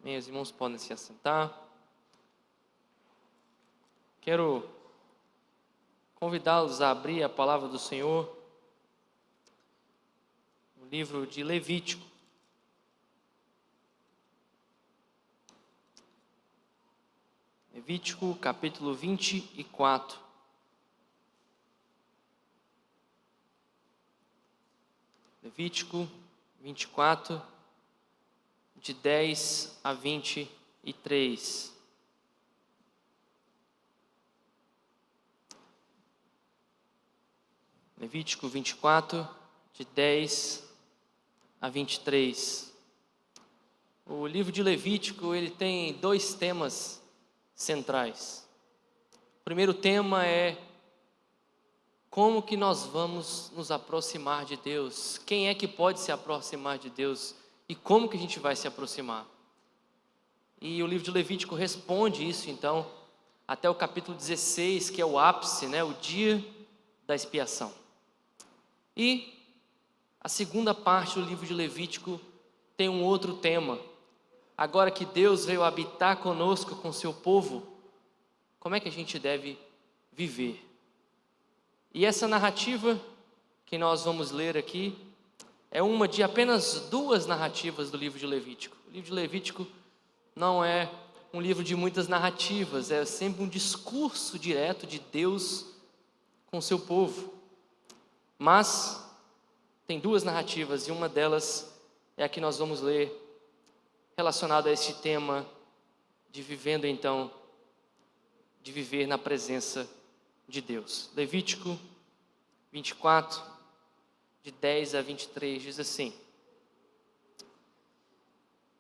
Amém. Os irmãos podem se assentar. Quero convidá-los a abrir a palavra do Senhor no livro de Levítico. Levítico, capítulo 24. Levítico 24, de 10 a 23. Levítico 24, de 10 a 23. O livro de Levítico, ele tem dois temas centrais. O primeiro tema é como que nós vamos nos aproximar de Deus? Quem é que pode se aproximar de Deus? E como que a gente vai se aproximar? E o livro de Levítico responde isso, então, até o capítulo 16, que é o ápice, o dia da expiação. E a segunda parte do livro de Levítico tem um outro tema. Agora que Deus veio habitar conosco, com seu povo, como é que a gente deve viver? E essa narrativa que nós vamos ler aqui é uma de apenas duas narrativas do livro de Levítico. O livro de Levítico não é um livro de muitas narrativas, é sempre um discurso direto de Deus com seu povo. Mas tem duas narrativas e uma delas é a que nós vamos ler, relacionada a este tema de viver na presença de Deus. Levítico 24, de 10 a 23, diz assim: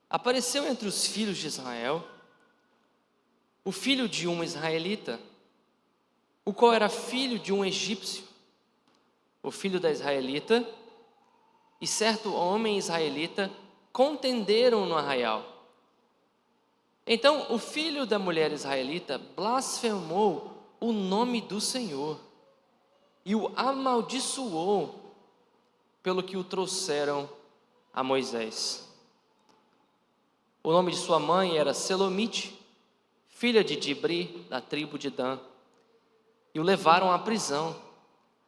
Apareceu entre os filhos de Israel o filho de um israelita, o qual era filho de um egípcio. O filho da israelita e certo homem israelita contenderam no arraial. Então o filho da mulher israelita blasfemou o nome do Senhor e o amaldiçoou, pelo que o trouxeram a Moisés. O nome de sua mãe era Selomite, filha de Dibri, da tribo de Dan, e o levaram à prisão,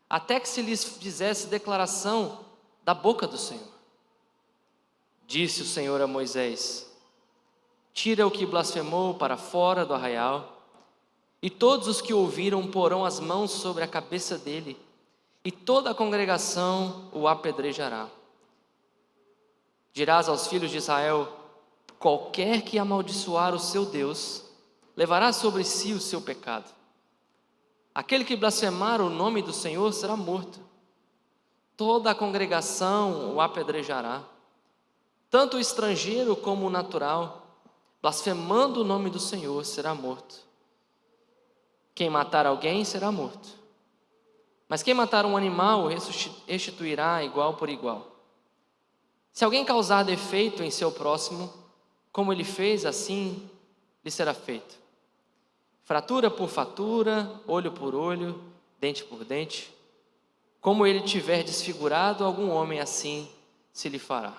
até que se lhes fizesse declaração da boca do Senhor. Disse o Senhor a Moisés: Tira o que blasfemou para fora do arraial, e todos os que ouviram porão as mãos sobre a cabeça dele, e toda a congregação o apedrejará. Dirás aos filhos de Israel: Qualquer que amaldiçoar o seu Deus, levará sobre si o seu pecado. Aquele que blasfemar o nome do Senhor será morto. Toda a congregação o apedrejará, tanto o estrangeiro como o natural, blasfemando o nome do Senhor, será morto. Quem matar alguém será morto, mas quem matar um animal restituirá igual por igual. Se alguém causar defeito em seu próximo, como ele fez, assim lhe será feito. Fratura por fratura, olho por olho, dente por dente. Como ele tiver desfigurado algum homem, assim se lhe fará.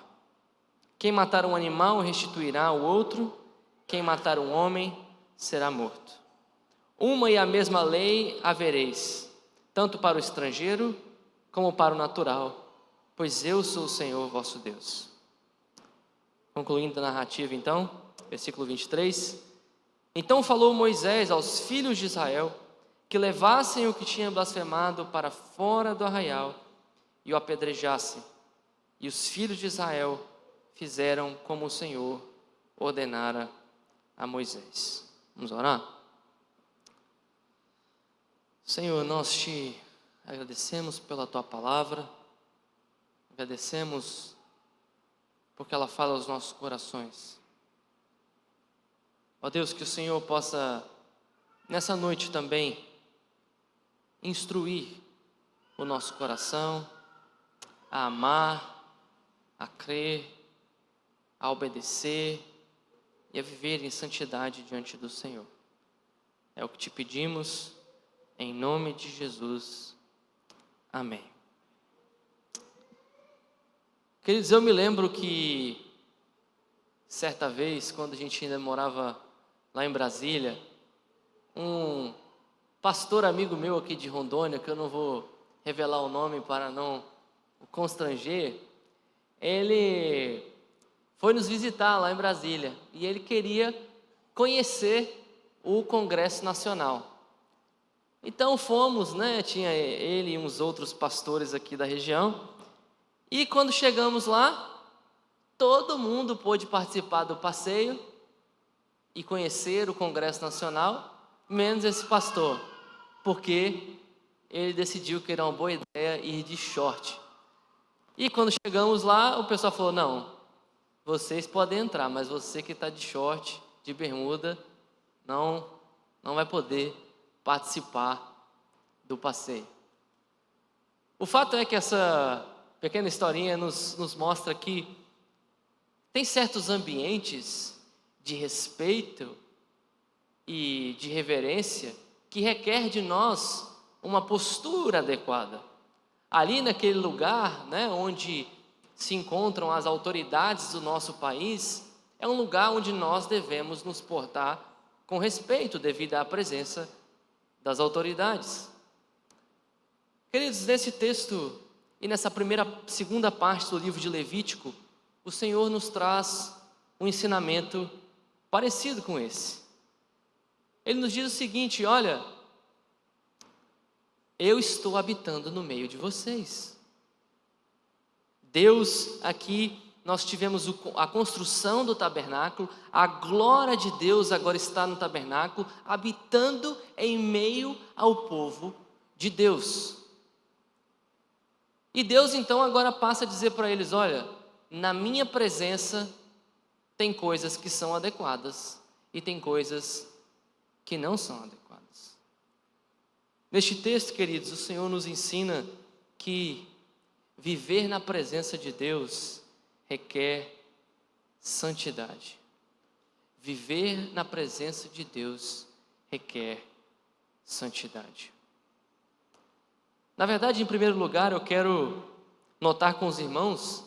Quem matar um animal restituirá o outro, quem matar um homem será morto. Uma e a mesma lei havereis, tanto para o estrangeiro como para o natural, pois eu sou o Senhor vosso Deus. Concluindo a narrativa então, versículo 23. Então falou Moisés aos filhos de Israel que levassem o que tinha blasfemado para fora do arraial e o apedrejassem. E os filhos de Israel fizeram como o Senhor ordenara a Moisés. Vamos orar? Senhor, nós te agradecemos pela tua palavra, agradecemos porque ela fala aos nossos corações. Ó Deus, que o Senhor possa, nessa noite também, instruir o nosso coração a amar, a crer, a obedecer e a viver em santidade diante do Senhor. É o que te pedimos, em nome de Jesus. Amém. Queridos, eu me lembro que certa vez, quando a gente ainda morava lá em Brasília, um pastor amigo meu aqui de Rondônia, que eu não vou revelar o nome para não o constranger, ele foi nos visitar lá em Brasília e ele queria conhecer o Congresso Nacional. Então fomos, né? Tinha ele e uns outros pastores aqui da região. E quando chegamos lá, todo mundo pôde participar do passeio e conhecer o Congresso Nacional, menos esse pastor, porque ele decidiu que era uma boa ideia ir de short. E quando chegamos lá, o pessoal falou: não, vocês podem entrar, mas você que está de short, de bermuda, não vai poder participar do passeio. O fato é que essa pequena historinha nos mostra que tem certos ambientes de respeito e de reverência que requer de nós uma postura adequada. Ali naquele lugar, né, onde se encontram as autoridades do nosso país, é um lugar onde nós devemos nos portar com respeito devido à presença das autoridades. Queridos, nesse texto e nessa segunda parte do livro de Levítico, o Senhor nos traz um ensinamento parecido com esse. Ele nos diz o seguinte: olha, eu estou habitando no meio de vocês. Deus, aqui nós tivemos a construção do tabernáculo, a glória de Deus agora está no tabernáculo, habitando em meio ao povo de Deus. E Deus então agora passa a dizer para eles: olha, na minha presença tem coisas que são adequadas e tem coisas que não são adequadas. Neste texto, queridos, o Senhor nos ensina que viver na presença de Deus requer santidade. Viver na presença de Deus requer santidade. Na verdade, em primeiro lugar, eu quero notar com os irmãos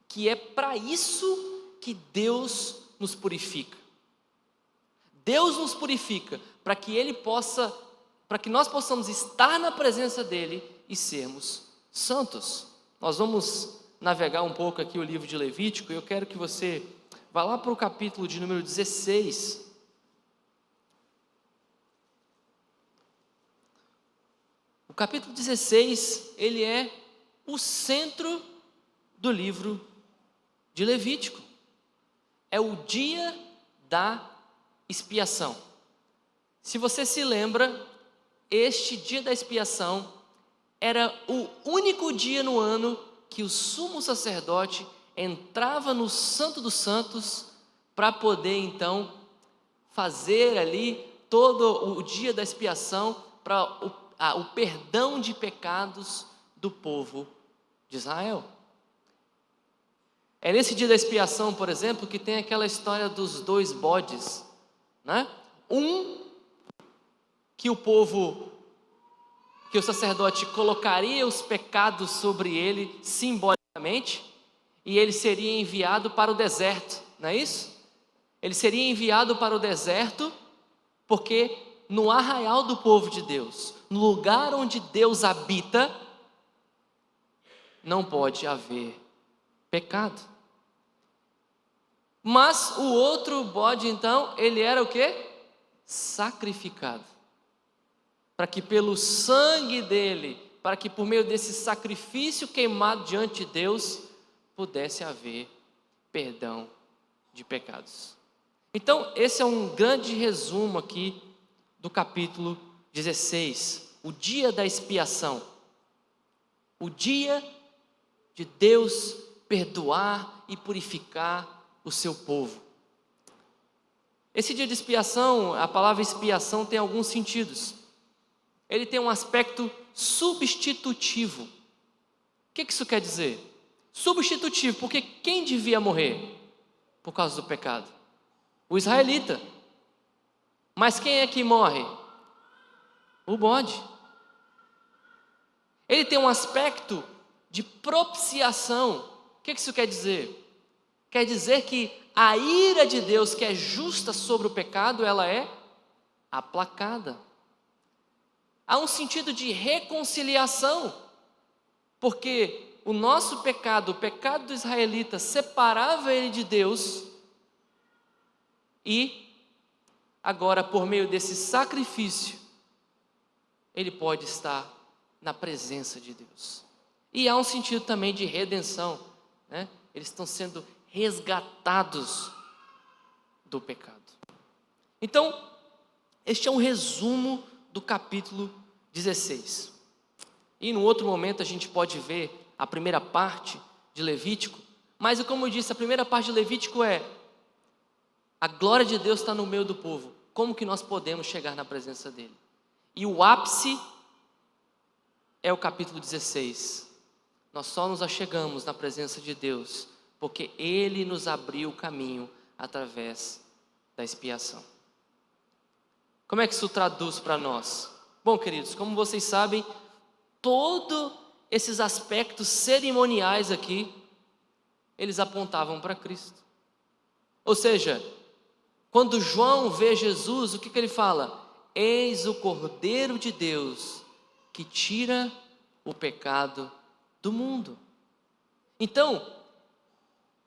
que é para isso que Deus nos purifica. Deus nos purifica para que nós possamos estar na presença dele e sermos santos. Nós vamos navegar um pouco aqui o livro de Levítico e eu quero que você vá lá para o capítulo de número 16. O capítulo 16, ele é o centro do livro de Levítico. É o dia da expiação. Se você se lembra, este dia da expiação era o único dia no ano que o sumo sacerdote entrava no Santo dos Santos para poder então fazer ali todo o dia da expiação para o perdão de pecados do povo de Israel. É nesse dia da expiação, por exemplo, que tem aquela história dos 2 bodes, né? Que o sacerdote colocaria os pecados sobre ele simbolicamente, e ele seria enviado para o deserto, não é isso? Ele seria enviado para o deserto, porque no arraial do povo de Deus, no lugar onde Deus habita, não pode haver pecado. Mas o outro bode, então, ele era o quê? Sacrificado. Para que pelo sangue dele, para que por meio desse sacrifício queimado diante de Deus, pudesse haver perdão de pecados. Então, esse é um grande resumo aqui do capítulo 16, o dia da expiação. O dia de Deus perdoar e purificar o seu povo. Esse dia de expiação, a palavra expiação tem alguns sentidos. Ele tem um aspecto substitutivo. O que isso quer dizer? Substitutivo, porque quem devia morrer por causa do pecado? O israelita. Mas quem é que morre? O bode. Ele tem um aspecto de propiciação. O que isso quer dizer? Quer dizer que a ira de Deus, que é justa sobre o pecado, ela é aplacada. Há um sentido de reconciliação, porque o nosso pecado, o pecado do israelita, separava ele de Deus, e agora, por meio desse sacrifício, ele pode estar na presença de Deus. E há um sentido também de redenção, né? Eles estão sendo resgatados do pecado. Então, este é um resumo do capítulo 16. E no outro momento a gente pode ver a primeira parte de Levítico, mas como eu disse, a primeira parte de Levítico é: a glória de Deus está no meio do povo, como que nós podemos chegar na presença dele? E o ápice é o capítulo 16. Nós só nos achegamos na presença de Deus porque Ele nos abriu o caminho através da expiação. Como é que isso traduz para nós? Bom, queridos, como vocês sabem, todos esses aspectos cerimoniais aqui, eles apontavam para Cristo. Ou seja, quando João vê Jesus, o que ele fala? Eis o Cordeiro de Deus que tira o pecado do mundo. Então,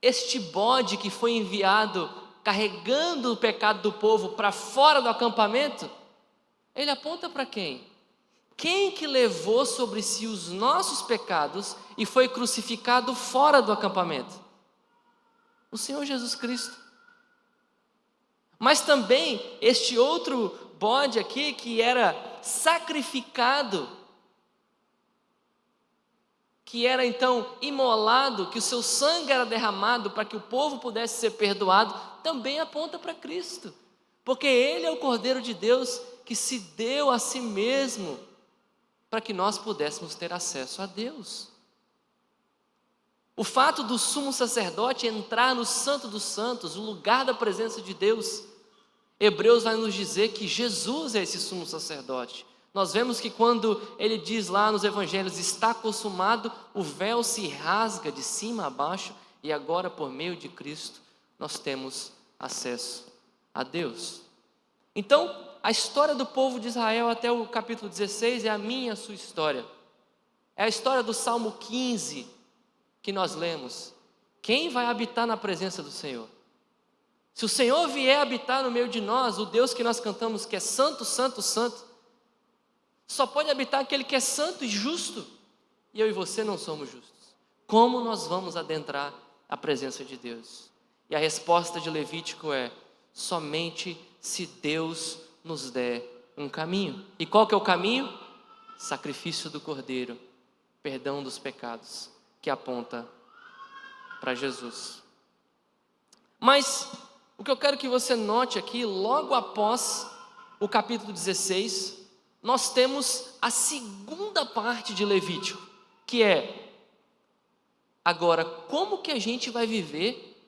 este bode que foi enviado carregando o pecado do povo para fora do acampamento, ele aponta para quem? Quem que levou sobre si os nossos pecados e foi crucificado fora do acampamento? O Senhor Jesus Cristo. Mas também este outro bode aqui que era sacrificado, que era então imolado, que o seu sangue era derramado para que o povo pudesse ser perdoado, também aponta para Cristo, porque Ele é o Cordeiro de Deus que se deu a si mesmo para que nós pudéssemos ter acesso a Deus. O fato do sumo sacerdote entrar no Santo dos Santos, o lugar da presença de Deus, Hebreus vai nos dizer que Jesus é esse sumo sacerdote. Nós vemos que quando ele diz lá nos evangelhos, está consumado, o véu se rasga de cima a baixo, e agora por meio de Cristo nós temos acesso a Deus. Então, a história do povo de Israel até o capítulo 16 é a minha e a sua história. É a história do Salmo 15 que nós lemos. Quem vai habitar na presença do Senhor? Se o Senhor vier habitar no meio de nós, o Deus que nós cantamos que é santo, santo, santo, só pode habitar aquele que é santo e justo, e eu e você não somos justos. Como nós vamos adentrar a presença de Deus? E a resposta de Levítico é: somente se Deus nos der um caminho. E qual que é o caminho? Sacrifício do Cordeiro, perdão dos pecados, que aponta para Jesus. Mas o que eu quero que você note aqui, logo após o capítulo 16, nós temos a segunda parte de Levítico, que é: agora, como que a gente vai viver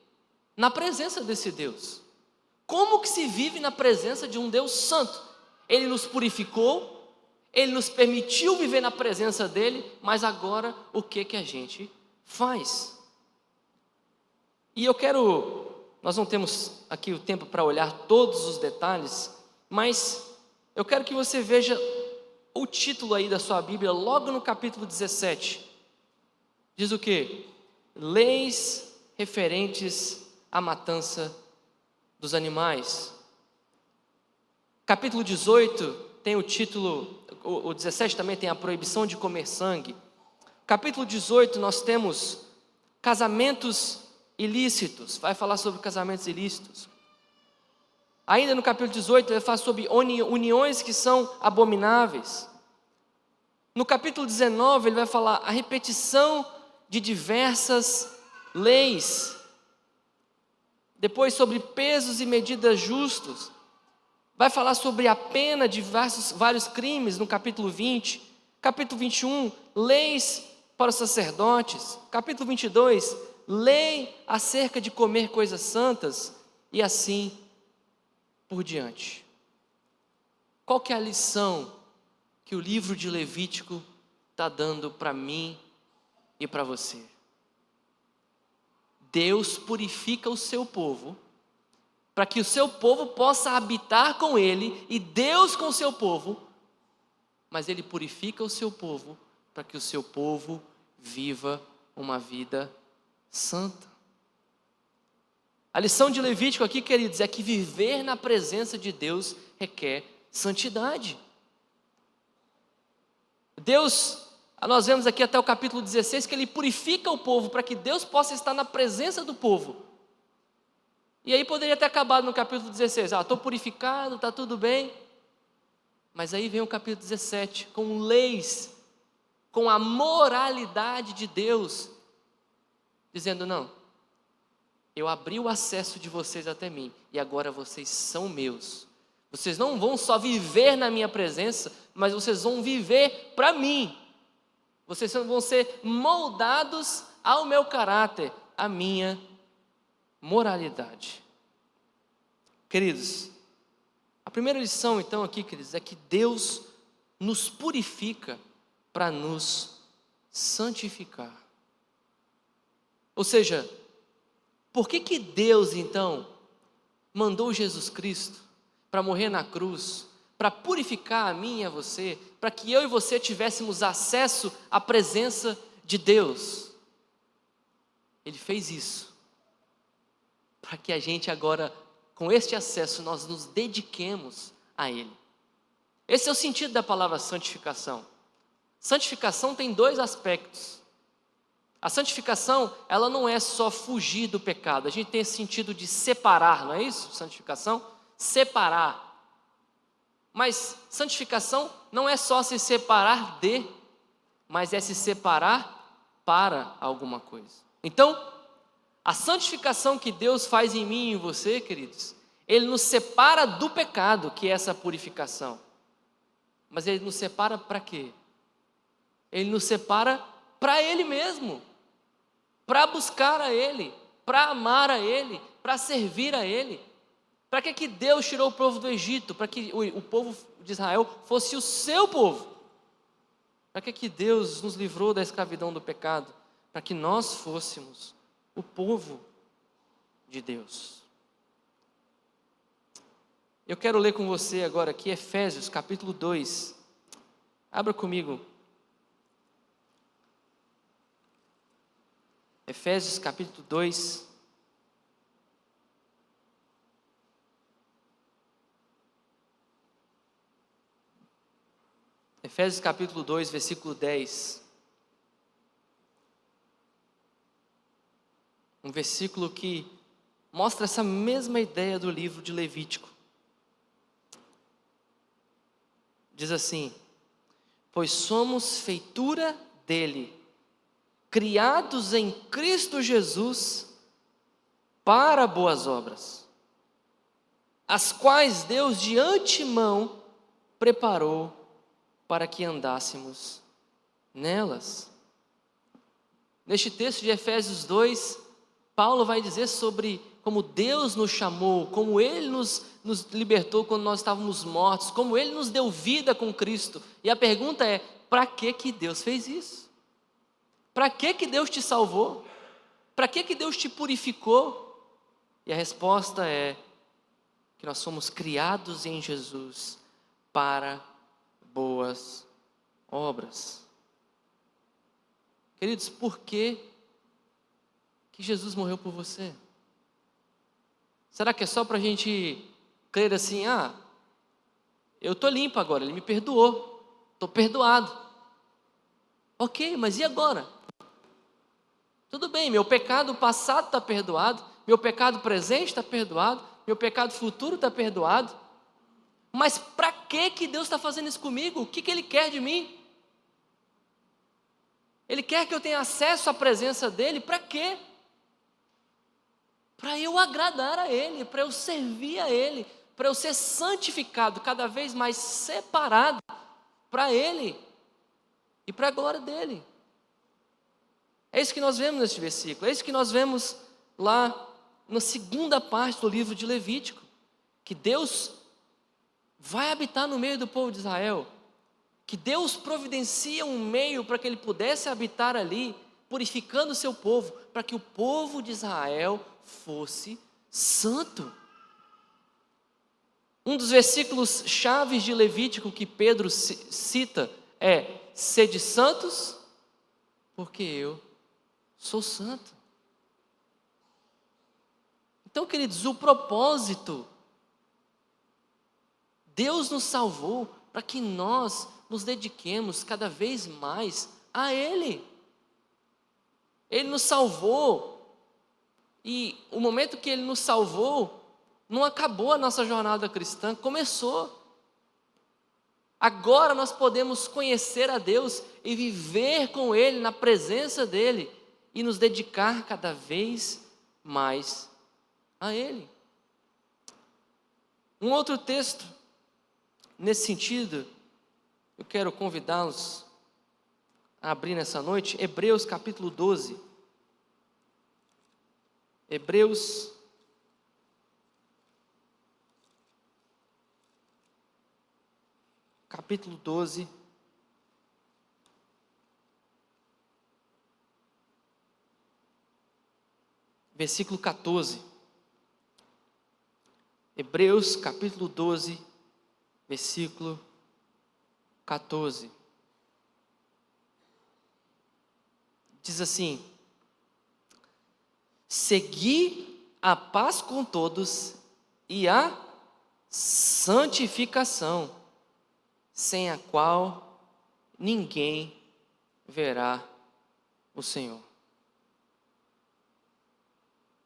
na presença desse Deus? Como que se vive na presença de um Deus santo? Ele nos purificou, Ele nos permitiu viver na presença dEle, mas agora o que que a gente faz? E nós não temos aqui o tempo para olhar todos os detalhes, mas eu quero que você veja o título aí da sua Bíblia, logo no capítulo 17. Diz o quê? Leis referentes à matança dos animais. Capítulo 18 tem o título, o 17 também tem a proibição de comer sangue. Capítulo 18 nós temos casamentos ilícitos, vai falar sobre casamentos ilícitos. Ainda no capítulo 18 ele fala sobre uniões que são abomináveis. No capítulo 19 ele vai falar a repetição de diversas leis. Depois sobre pesos e medidas justos. Vai falar sobre a pena de vários crimes no capítulo 20. Capítulo 21, leis para os sacerdotes. Capítulo 22, lei acerca de comer coisas santas. E assim por diante. Qual que é a lição que o livro de Levítico está dando para mim e para você? Deus purifica o seu povo, para que o seu povo possa habitar com Ele, e Deus com o seu povo, mas Ele purifica o seu povo, para que o seu povo viva uma vida santa. A lição de Levítico aqui, queridos, é que viver na presença de Deus requer santidade. Deus, nós vemos aqui até o capítulo 16, que Ele purifica o povo para que Deus possa estar na presença do povo. E aí poderia ter acabado no capítulo 16, estou purificado, está tudo bem. Mas aí vem o capítulo 17, com leis, com a moralidade de Deus, dizendo: não, eu abri o acesso de vocês até mim, e agora vocês são meus. Vocês não vão só viver na minha presença, mas vocês vão viver para mim. Vocês vão ser moldados ao meu caráter, à minha moralidade. Queridos, a primeira lição então aqui, queridos, é que Deus nos purifica para nos santificar. Ou seja, por que Deus então mandou Jesus Cristo para morrer na cruz, para purificar a mim e a você, para que eu e você tivéssemos acesso à presença de Deus? Ele fez isso para que a gente agora, com este acesso, nós nos dediquemos a Ele. Esse é o sentido da palavra santificação. Santificação tem dois aspectos. A santificação, ela não é só fugir do pecado. A gente tem esse sentido de separar, não é isso? Santificação? Separar. Mas santificação não é só se separar de, mas é se separar para alguma coisa. Então, a santificação que Deus faz em mim e em você, queridos, Ele nos separa do pecado, que é essa purificação. Mas Ele nos separa para quê? Ele nos separa para Ele mesmo, para buscar a Ele, para amar a Ele, para servir a Ele. Para que Deus tirou o povo do Egito? Para que o povo de Israel fosse o seu povo. Para que Deus nos livrou da escravidão do pecado? Para que nós fôssemos o povo de Deus. Eu quero ler com você agora aqui Efésios capítulo 2. Abra comigo. Efésios capítulo 2. Efésios capítulo 2, versículo 10. Um versículo que mostra essa mesma ideia do livro de Levítico. Diz assim: pois somos feitura dele, criados em Cristo Jesus para boas obras, as quais Deus de antemão preparou para que andássemos nelas. Neste texto de Efésios 2, Paulo vai dizer sobre como Deus nos chamou, como Ele nos libertou quando nós estávamos mortos, como Ele nos deu vida com Cristo. E a pergunta é: para que Deus fez isso? Para que Deus te salvou? Para que Deus te purificou? E a resposta é que nós somos criados em Jesus para boas obras. Queridos, por que Jesus morreu por você? Será que é só para a gente crer assim: eu estou limpo agora, Ele me perdoou, estou perdoado. Ok, mas e agora? Tudo bem, meu pecado passado está perdoado, meu pecado presente está perdoado, meu pecado futuro está perdoado. Mas para que Deus está fazendo isso comigo? O que Ele quer de mim? Ele quer que eu tenha acesso à presença dEle, para quê? Para eu agradar a Ele, para eu servir a Ele, para eu ser santificado, cada vez mais separado para Ele e para a glória dEle. É isso que nós vemos neste versículo, é isso que nós vemos lá na segunda parte do livro de Levítico, que Deus vai habitar no meio do povo de Israel, que Deus providencia um meio para que Ele pudesse habitar ali, purificando o seu povo, para que o povo de Israel fosse santo. Um dos versículos chaves de Levítico que Pedro cita é: sede santos, porque eu sou santo. Então, queridos, o propósito, Deus nos salvou para que nós nos dediquemos cada vez mais a Ele. Ele nos salvou, e o momento que Ele nos salvou, não acabou a nossa jornada cristã, começou. Agora nós podemos conhecer a Deus e viver com Ele, na presença dEle, e nos dedicar cada vez mais a Ele. Um outro texto, nesse sentido, eu quero convidá-los a abrir nessa noite, Hebreus capítulo 12. Hebreus capítulo 12, versículo 14. Hebreus capítulo 12, versículo 14. Diz assim: segui a paz com todos e a santificação, sem a qual ninguém verá o Senhor.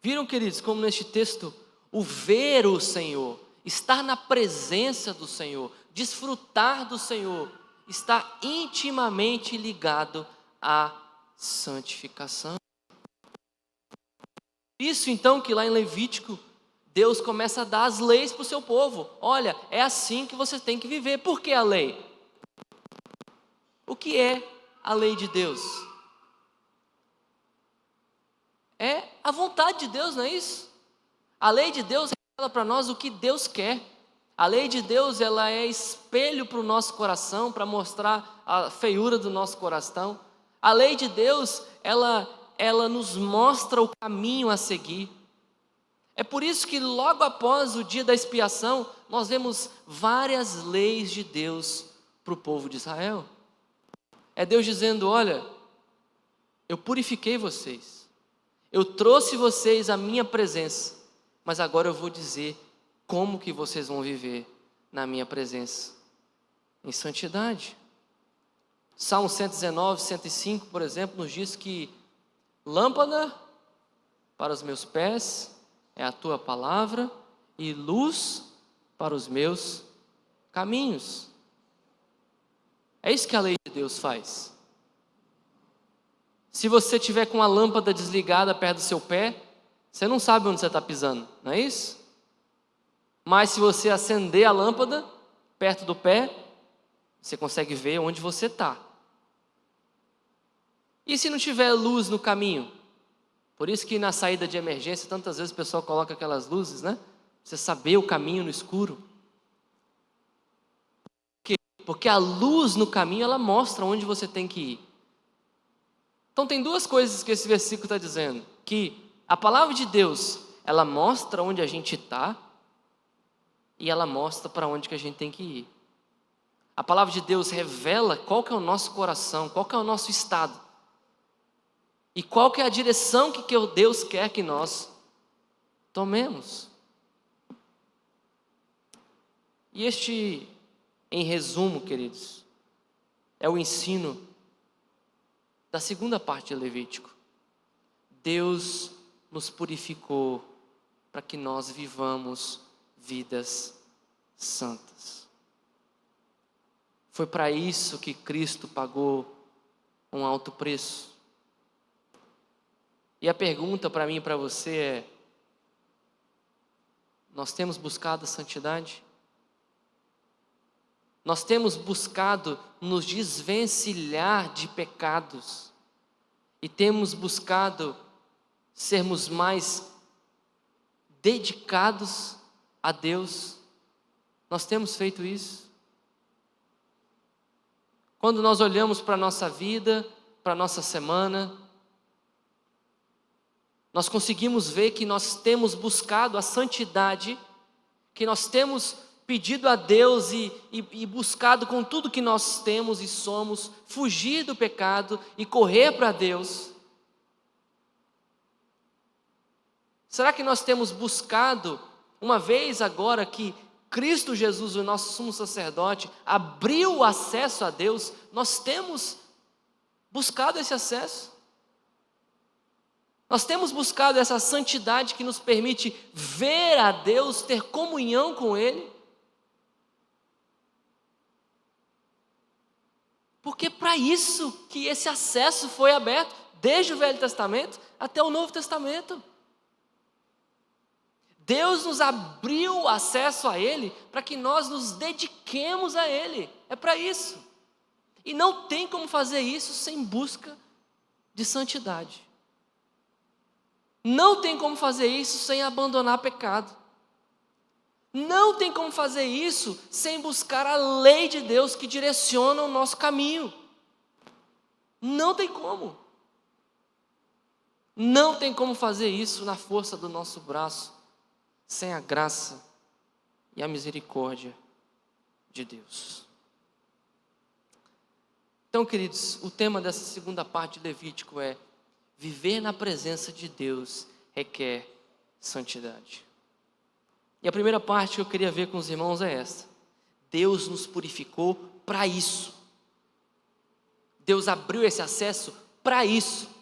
Viram, queridos, como neste texto, o ver o Senhor, estar na presença do Senhor, desfrutar do Senhor, está intimamente ligado à santificação. Isso então que lá em Levítico, Deus começa a dar as leis para o seu povo. Olha, é assim que você tem que viver. Por que a lei? O que é a lei de Deus? É a vontade de Deus, não é isso? A lei de Deus revela para nós o que Deus quer. A lei de Deus, ela é espelho para o nosso coração, para mostrar a feiura do nosso coração. A lei de Deus, ela nos mostra o caminho a seguir. É por isso que logo após o dia da expiação, nós vemos várias leis de Deus para o povo de Israel. É Deus dizendo: olha, eu purifiquei vocês, eu trouxe vocês à minha presença, mas agora eu vou dizer como que vocês vão viver na minha presença, em santidade. Salmo 119, 105, por exemplo, nos diz que lâmpada para os meus pés é a tua palavra e luz para os meus caminhos. É isso que a lei de Deus faz. Se você tiver com a lâmpada desligada perto do seu pé, você não sabe onde você está pisando, não é isso? Mas se você acender a lâmpada perto do pé, você consegue ver onde você está. E se não tiver luz no caminho? Por isso que na saída de emergência, tantas vezes o pessoal coloca aquelas luzes, né? Você saber o caminho no escuro. Por quê? Porque a luz no caminho, ela mostra onde você tem que ir. Então tem duas coisas que esse versículo está dizendo. Que a palavra de Deus, ela mostra onde a gente está, e ela mostra para onde que a gente tem que ir. A palavra de Deus revela qual que é o nosso coração, qual que é o nosso estado. E qual que é a direção que Deus quer que nós tomemos. E este, em resumo, queridos, é o ensino da segunda parte de Levítico. Deus nos purificou para que nós vivamos vidas santas. Foi para isso que Cristo pagou um alto preço. E a pergunta para mim e para você é: nós temos buscado a santidade? Nós temos buscado nos desvencilhar de pecados e temos buscado sermos mais dedicados a Deus? Nós temos feito isso? Quando nós olhamos para a nossa vida, para a nossa semana, nós conseguimos ver que nós temos buscado a santidade, que nós temos pedido a Deus e buscado com tudo que nós temos e somos, fugir do pecado e correr para Deus. Será que nós temos buscado, uma vez agora que Cristo Jesus, o nosso sumo sacerdote, abriu o acesso a Deus, nós temos buscado esse acesso? Nós temos buscado essa santidade que nos permite ver a Deus, ter comunhão com Ele? Porque para isso que esse acesso foi aberto, desde o Velho Testamento até o Novo Testamento. Deus nos abriu o acesso a Ele para que nós nos dediquemos a Ele. É para isso. E não tem como fazer isso sem busca de santidade. Não tem como fazer isso sem abandonar pecado. Não tem como fazer isso sem buscar a lei de Deus que direciona o nosso caminho. Não tem como. Não tem como fazer isso na força do nosso braço, sem a graça e a misericórdia de Deus. Então, queridos, o tema dessa segunda parte de Levítico é: viver na presença de Deus requer santidade. E a primeira parte que eu queria ver com os irmãos é essa: Deus nos purificou para isso. Deus abriu esse acesso para isso.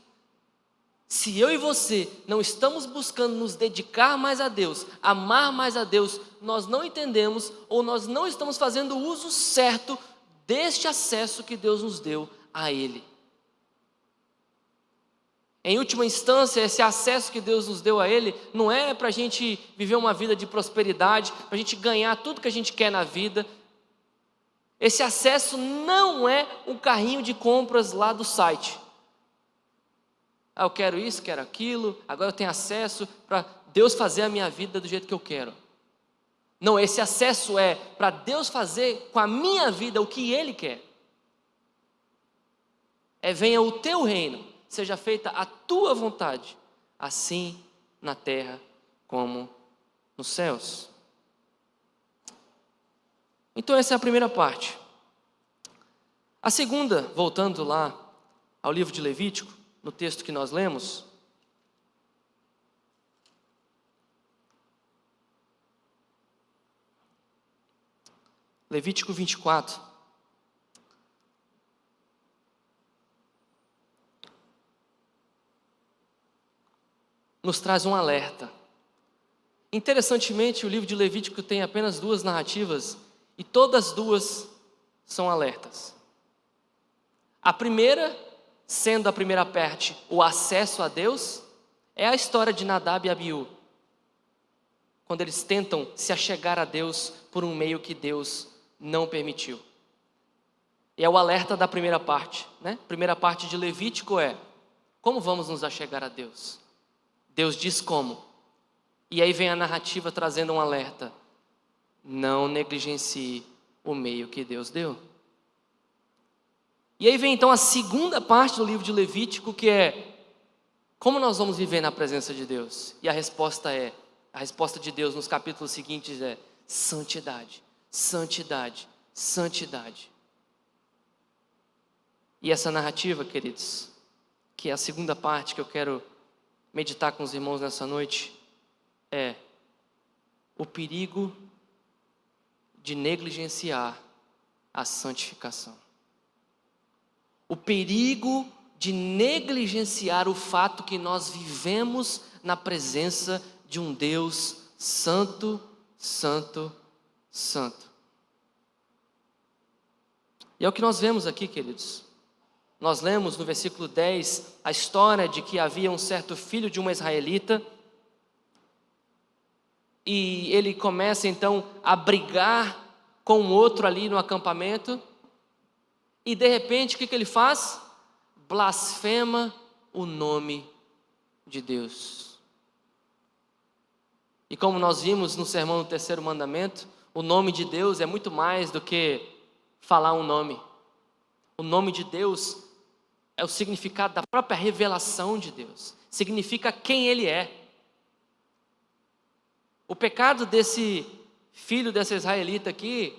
Se eu e você não estamos buscando nos dedicar mais a Deus, amar mais a Deus, nós não entendemos ou nós não estamos fazendo o uso certo deste acesso que Deus nos deu a Ele. Em última instância, esse acesso que Deus nos deu a Ele não é para a gente viver uma vida de prosperidade, para a gente ganhar tudo que a gente quer na vida. Esse acesso não é um carrinho de compras lá do site. Eu quero isso, quero aquilo, agora eu tenho acesso para Deus fazer a minha vida do jeito que eu quero. Não, esse acesso é para Deus fazer com a minha vida o que Ele quer. Venha o teu reino, seja feita a tua vontade, assim na terra como nos céus. Então essa é a primeira parte. A segunda, voltando lá ao livro de Levítico, no texto que nós lemos, Levítico 24. Nos traz um alerta. Interessantemente, o livro de Levítico tem apenas duas narrativas e todas duas são alertas. A primeira, sendo a primeira parte o acesso a Deus, é a história de Nadab e Abiú, quando eles tentam se achegar a Deus por um meio que Deus não permitiu. E é o alerta da primeira parte, né? A primeira parte de Levítico é: como vamos nos achegar a Deus? Deus diz como. E aí vem a narrativa trazendo um alerta: não negligencie o meio que Deus deu. E aí vem então a segunda parte do livro de Levítico, que é: como nós vamos viver na presença de Deus? E a resposta de Deus nos capítulos seguintes é: santidade, santidade, santidade. E essa narrativa, queridos, que é a segunda parte que eu quero meditar com os irmãos nessa noite, é o perigo de negligenciar a santificação. O perigo de negligenciar o fato que nós vivemos na presença de um Deus santo, santo, santo. E é o que nós vemos aqui, queridos. Nós lemos no versículo 10 a história de que havia um certo filho de uma israelita, e ele começa então a brigar com outro ali no acampamento, e de repente o que ele faz? Blasfema o nome de Deus. E como nós vimos no sermão do terceiro mandamento, o nome de Deus é muito mais do que falar um nome. O nome de Deus é o significado da própria revelação de Deus. Significa quem Ele é. O pecado desse filho dessa israelita aqui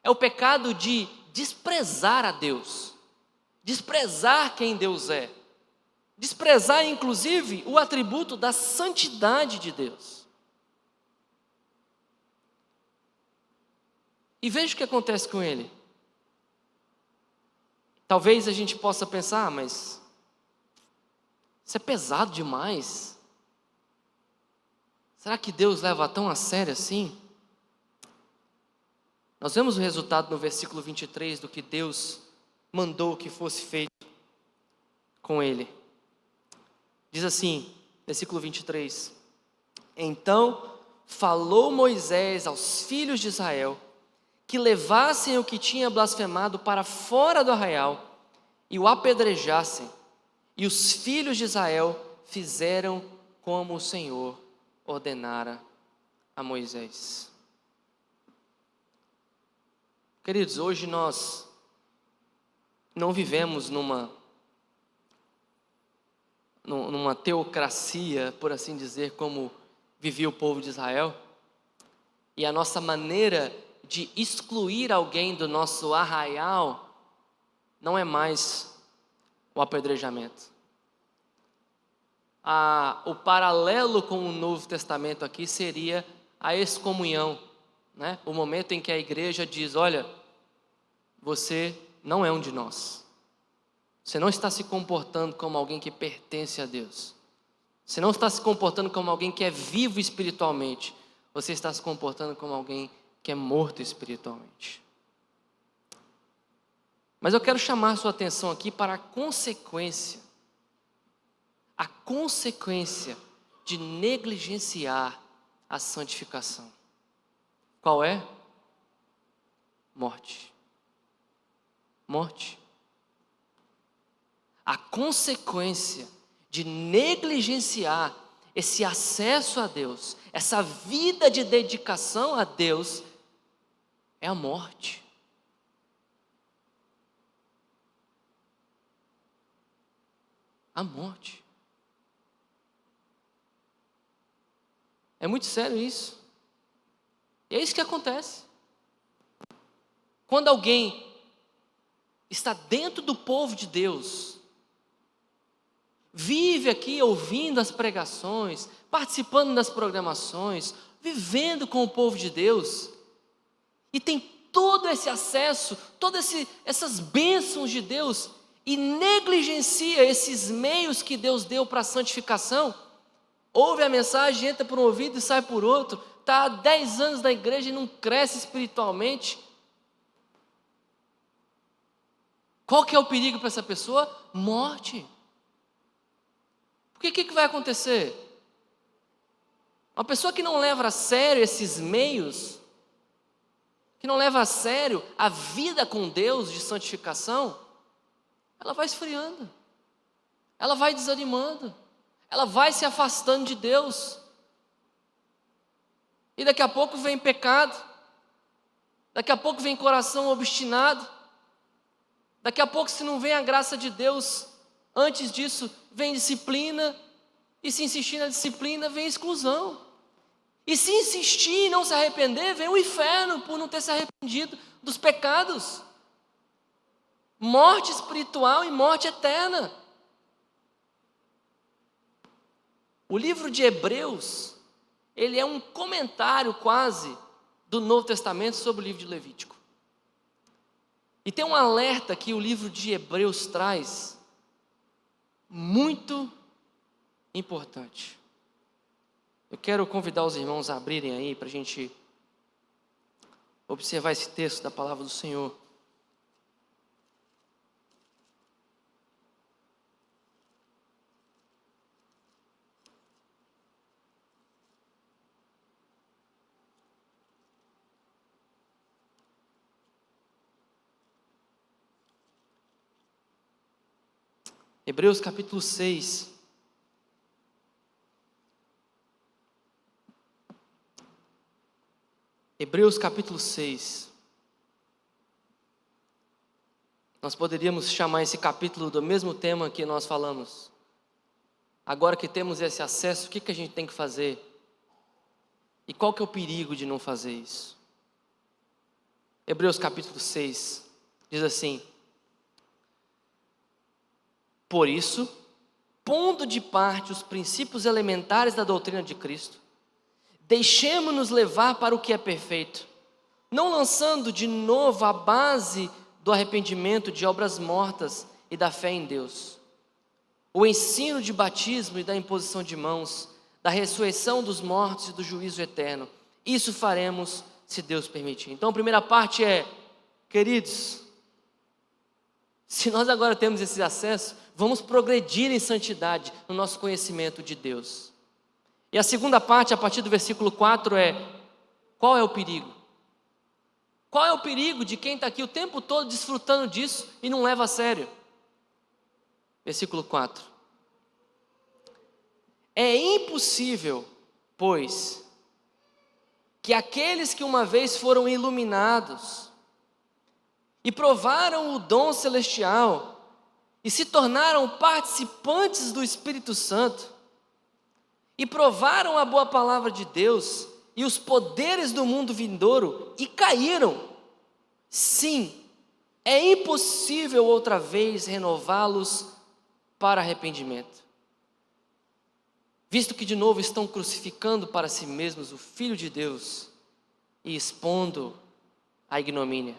é o pecado de desprezar a Deus, desprezar quem Deus é, desprezar inclusive o atributo da santidade de Deus. E veja o que acontece com ele. Talvez a gente possa pensar, mas isso é pesado demais. Será que Deus leva tão a sério assim? Nós vemos o resultado no versículo 23 do que Deus mandou que fosse feito com ele. Diz assim, versículo 23: Então falou Moisés aos filhos de Israel que levassem o que tinha blasfemado para fora do arraial e o apedrejassem. E os filhos de Israel fizeram como o Senhor ordenara a Moisés. Queridos, hoje nós não vivemos numa teocracia, por assim dizer, como vivia o povo de Israel. E a nossa maneira de excluir alguém do nosso arraial não é mais o apedrejamento. O paralelo com o Novo Testamento aqui seria a excomunhão, né? O momento em que a igreja diz: olha, você não é um de nós. Você não está se comportando como alguém que pertence a Deus. Você não está se comportando como alguém que é vivo espiritualmente. Você está se comportando como alguém que é morto espiritualmente. Mas eu quero chamar a sua atenção aqui para a consequência de negligenciar a santificação. Qual é? Morte. Morte. A consequência de negligenciar esse acesso a Deus, essa vida de dedicação a Deus, é a morte. A morte. É muito sério isso. E é isso que acontece. Quando alguém está dentro do povo de Deus, vive aqui ouvindo as pregações, participando das programações, vivendo com o povo de Deus, e tem todo esse acesso, todas essas bênçãos de Deus, e negligencia esses meios que Deus deu para a santificação, ouve a mensagem, entra por um ouvido e sai por outro, está há 10 anos na igreja e não cresce espiritualmente. Qual que é o perigo para essa pessoa? Morte. Porque o que vai acontecer? Uma pessoa que não leva a sério esses meios, que não leva a sério a vida com Deus de santificação, ela vai esfriando, ela vai desanimando, ela vai se afastando de Deus, e daqui a pouco vem pecado, daqui a pouco vem coração obstinado, daqui a pouco, se não vem a graça de Deus, antes disso vem disciplina, e se insistir na disciplina vem exclusão, e se insistir e não se arrepender, vem o inferno por não ter se arrependido dos pecados, morte espiritual e morte eterna. O livro de Hebreus, ele é um comentário quase do Novo Testamento sobre o livro de Levítico. E tem um alerta que o livro de Hebreus traz, muito importante. Eu quero convidar os irmãos a abrirem aí para a gente observar esse texto da palavra do Senhor. Hebreus capítulo 6. Hebreus capítulo 6. Nós poderíamos chamar esse capítulo do mesmo tema que nós falamos. Agora que temos esse acesso, o que a gente tem que fazer? E qual que é o perigo de não fazer isso? Hebreus capítulo 6 diz assim: por isso, pondo de parte os princípios elementares da doutrina de Cristo, deixemo-nos levar para o que é perfeito, não lançando de novo a base do arrependimento de obras mortas e da fé em Deus, o ensino de batismo e da imposição de mãos, da ressurreição dos mortos e do juízo eterno. Isso faremos se Deus permitir. Então a primeira parte é, queridos, se nós agora temos esse acesso, vamos progredir em santidade no nosso conhecimento de Deus. E a segunda parte, a partir do versículo 4 é, qual é o perigo? Qual é o perigo de quem está aqui o tempo todo desfrutando disso e não leva a sério? Versículo 4. É impossível, pois, que aqueles que uma vez foram iluminados e provaram o dom celestial e se tornaram participantes do Espírito Santo e provaram a boa palavra de Deus e os poderes do mundo vindouro e caíram, sim, é impossível outra vez renová-los para arrependimento, visto que de novo estão crucificando para si mesmos o Filho de Deus e expondo a ignomínia.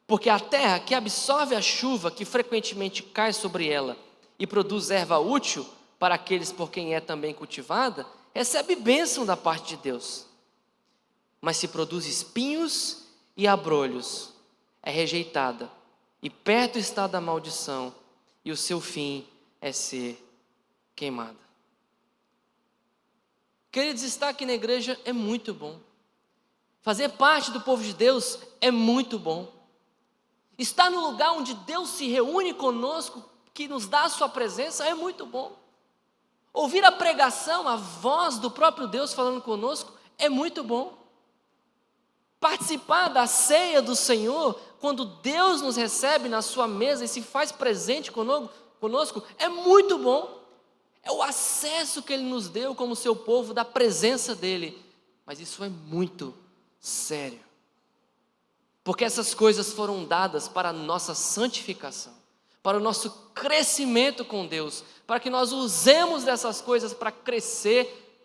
Porque a terra que absorve a chuva que frequentemente cai sobre ela e produz erva útil para aqueles por quem é também cultivada, recebe bênção da parte de Deus. Mas se produz espinhos e abrolhos, é rejeitada, e perto está da maldição, e o seu fim é ser queimada. Queridos, estar aqui na igreja é muito bom. Fazer parte do povo de Deus é muito bom. Estar no lugar onde Deus se reúne conosco, que nos dá a sua presença, é muito bom. Ouvir a pregação, a voz do próprio Deus falando conosco, é muito bom. Participar da ceia do Senhor, quando Deus nos recebe na sua mesa e se faz presente conosco, é muito bom. É o acesso que Ele nos deu como seu povo, da presença dEle. Mas isso é muito sério. Porque essas coisas foram dadas para a nossa santificação, para o nosso crescimento com Deus, para que nós usemos dessas coisas para crescer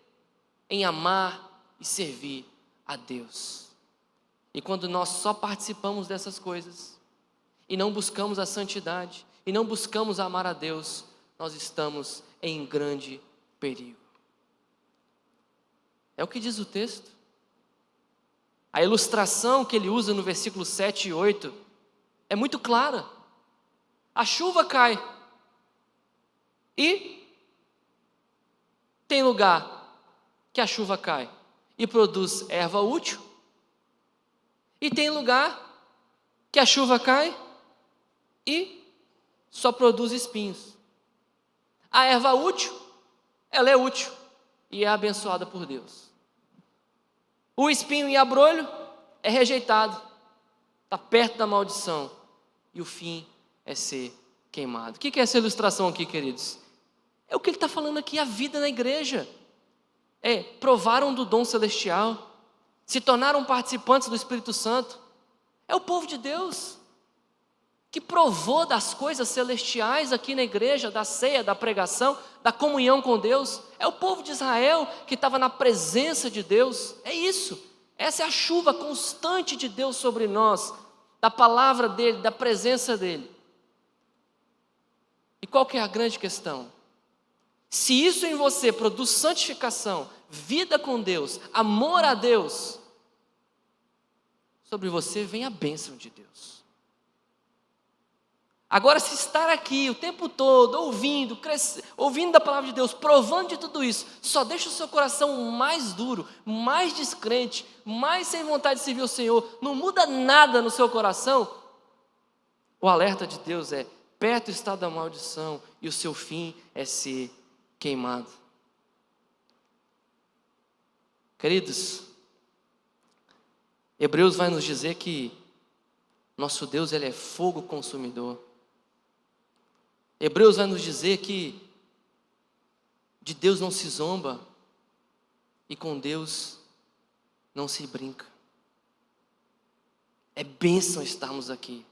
em amar e servir a Deus. E quando nós só participamos dessas coisas, e não buscamos a santidade, e não buscamos amar a Deus, nós estamos em grande perigo. É o que diz o texto. A ilustração que ele usa no versículo 7 e 8 é muito clara. A chuva cai e tem lugar que a chuva cai e produz erva útil, e tem lugar que a chuva cai e só produz espinhos. A erva útil, ela é útil e é abençoada por Deus. O espinho e abrolho é rejeitado, está perto da maldição, e o fim é ser queimado. O que é essa ilustração aqui, queridos? É o que ele está falando aqui, a vida na igreja. Provaram do dom celestial, se tornaram participantes do Espírito Santo. É o povo de Deus que provou das coisas celestiais aqui na igreja, da ceia, da pregação, da comunhão com Deus. É o povo de Israel que estava na presença de Deus. É isso. Essa é a chuva constante de Deus sobre nós, da palavra dEle, da presença dEle. E qual que é a grande questão? Se isso em você produz santificação, vida com Deus, amor a Deus, sobre você vem a bênção de Deus. Agora, se estar aqui o tempo todo, ouvindo da palavra de Deus, provando de tudo isso, só deixa o seu coração mais duro, mais descrente, mais sem vontade de servir o Senhor, não muda nada no seu coração, o alerta de Deus é: perto está da maldição e o seu fim é ser queimado. Queridos, Hebreus vai nos dizer que Nosso Deus, Ele é fogo consumidor. Hebreus vai nos dizer que de Deus não se zomba e com Deus não se brinca. É bênção estarmos aqui.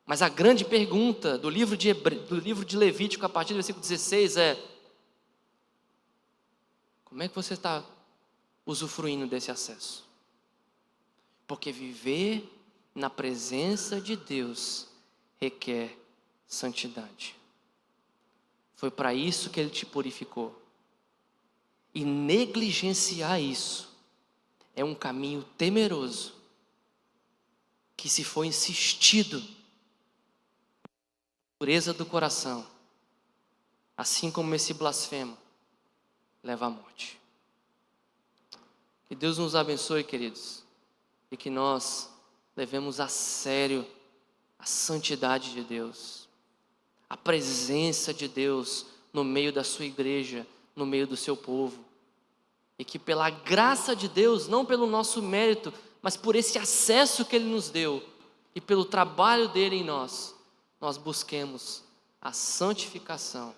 Mas a grande pergunta do livro de Levítico, a partir do versículo 16, é: como é que você está usufruindo desse acesso? Porque viver na presença de Deus requer santidade. Foi para isso que Ele te purificou. E negligenciar isso é um caminho temeroso, que se for insistido, pureza do coração, assim como esse blasfemo, leva à morte. Que Deus nos abençoe, queridos, e que nós levemos a sério a santidade de Deus, a presença de Deus no meio da sua igreja, no meio do seu povo, e que pela graça de Deus, não pelo nosso mérito, mas por esse acesso que Ele nos deu, e pelo trabalho dEle em nós, nós busquemos a santificação,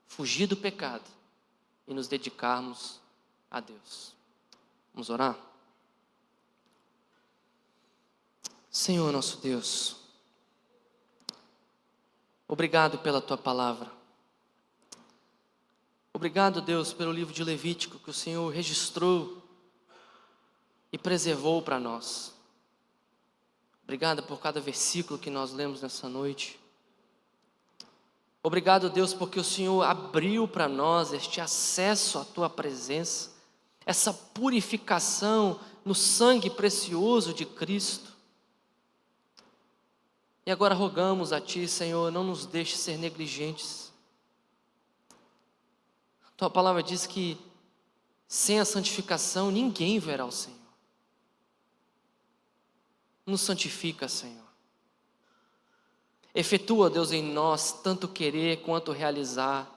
fugir do pecado e nos dedicarmos a Deus. Vamos orar? Senhor nosso Deus, obrigado pela Tua palavra. Obrigado, Deus, pelo livro de Levítico que o Senhor registrou e preservou para nós. Obrigado por cada versículo que nós lemos nessa noite. Obrigado, Deus, porque o Senhor abriu para nós este acesso à Tua presença, essa purificação no sangue precioso de Cristo. E agora rogamos a Ti, Senhor, não nos deixe ser negligentes. Tua palavra diz que sem a santificação ninguém verá o Senhor. Nos santifica, Senhor. Efetua, Deus, em nós tanto querer quanto realizar.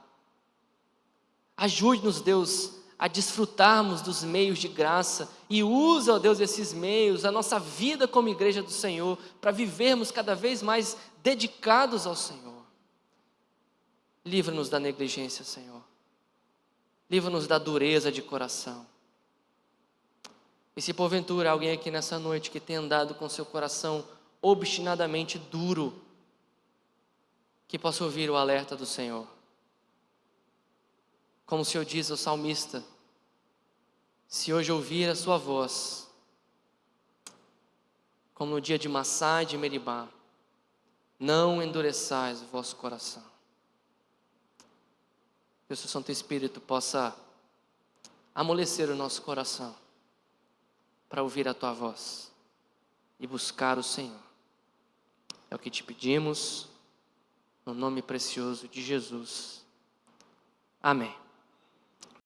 Ajude-nos, Deus, a desfrutarmos dos meios de graça e usa, ó Deus, esses meios, a nossa vida como igreja do Senhor, para vivermos cada vez mais dedicados ao Senhor. Livra-nos da negligência, Senhor. Livra-nos da dureza de coração. E se porventura alguém aqui nessa noite que tem andado com seu coração obstinadamente duro, que possa ouvir o alerta do Senhor. Como o Senhor diz ao salmista: se hoje ouvir a sua voz, como no dia de Massá e de Meribá, não endureçais o vosso coração. Que o seu Santo Espírito possa amolecer o nosso coração para ouvir a Tua voz e buscar o Senhor. É o que te pedimos, no nome precioso de Jesus. Amém.